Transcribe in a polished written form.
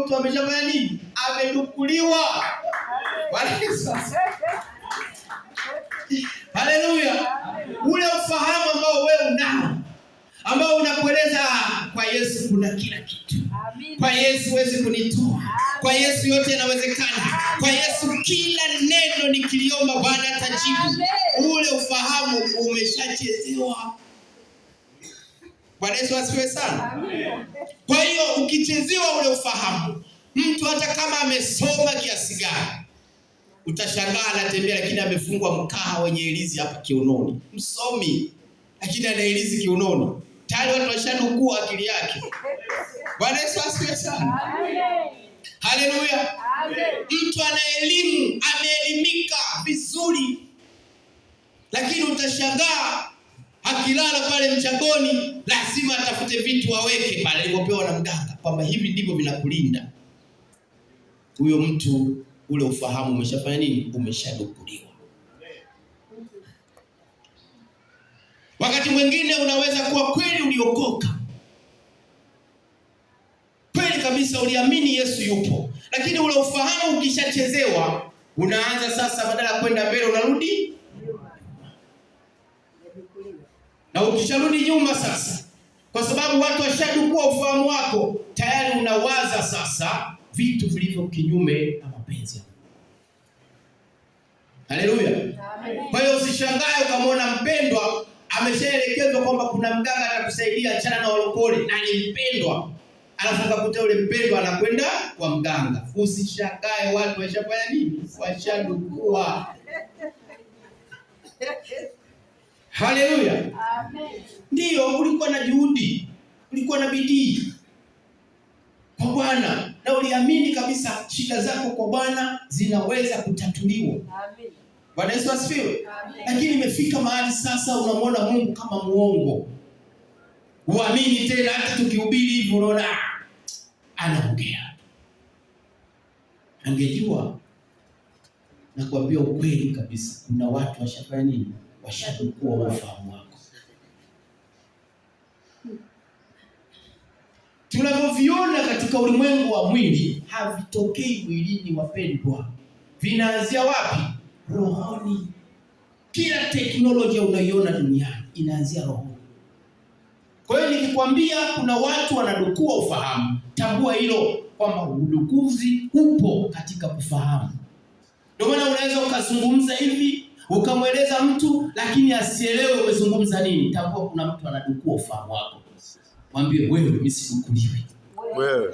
mtu ameshafanya nini? Amedukuliwa. Haleluya. Ule ufahamu ambao wewe unao, ambao unakueleza kwa Yesu kuna kila kitu. Kwa Yesu huwezi kunitoa. Kwa Yesu yote yanawezekana. Kwa Yesu kila neno nikiliomba Bwana atajibu. Ule ufahamu umeshachezewa. Bwana Yesu asifiwe sana. Kwa hiyo ukichezewa ule ufahamu, mtu hata kama amesoma kiasi gani, utashangaa anatembea lakini amefungwa mkaa wenye hirizi hapa kiunoni. Msomi lakini ana hirizi kiunoni. Tayari watu washanukua akili yake. Bwana Yesu asifiwe sana. Haleluya. Mtu ana elimu, ameelimika vizuri, lakini utashangaa akilala pale mchangoni lazima atafute vitu aweke pale alivyopewa na mganga kwamba hivi ndivyo vinakulinda. Huyo mtu ule ufahamu umeshafanya nini? Umeshadukuliwa. Wakati mwingine unaweza kuwa kweli uliokoka, kweli kabisa uliamini Yesu yupo, lakini ule ufahamu ukishachezewa, unaanza sasa badala ya kwenda mbele unarudi, na ukisharudi nyuma sasa, kwa sababu watu washadukua ufahamu wako, tayari unawaza sasa vitu vilivyo kinyume na mapenzi. Haleluya. Kwa hiyo usishangae ukamwona mpendwa ameshaelekezwa kwamba kuna mganga atakusaidia, achana na walokole, na ni mpendwa, alafu ukakuta yule mpendwa anakwenda kwa mganga. Usishangae watu washafanya nini? Washadukua. Haleluya. Amen. Ndio, ulikuwa na juhudi, ulikuwa na bidii kwa Bwana, na uliamini kabisa shida zako kwa Bwana zinaweza kutatuliwa. Amen. Bwana Yesu asifiwe. Lakini imefika mahali sasa unamwona Mungu kama muongo. Uamini tena, hata tukihubiri hivi unaona anaongea. Angejua na kuambia ukweli kabisa, kuna watu washafanya nini? Washadukua ufahamu wako. Tunavyoviona katika ulimwengu wa mwili havitokei mwilini, wapendwa. Vinaanzia wapi? Rohoni. Kila teknolojia unaiona duniani inaanzia rohoni. Kwa hiyo nikikwambia kuna watu wanadukua ufahamu, tambua hilo kwamba udukuzi upo katika kufahamu. Ndio maana unaweza ukazungumza hivi ukamweleza mtu lakini asielewe umezungumza nini. Tambua kuna mtu anadukua ufahamu wako. Mwambie wewe, mimi sidukuliwi. Wewe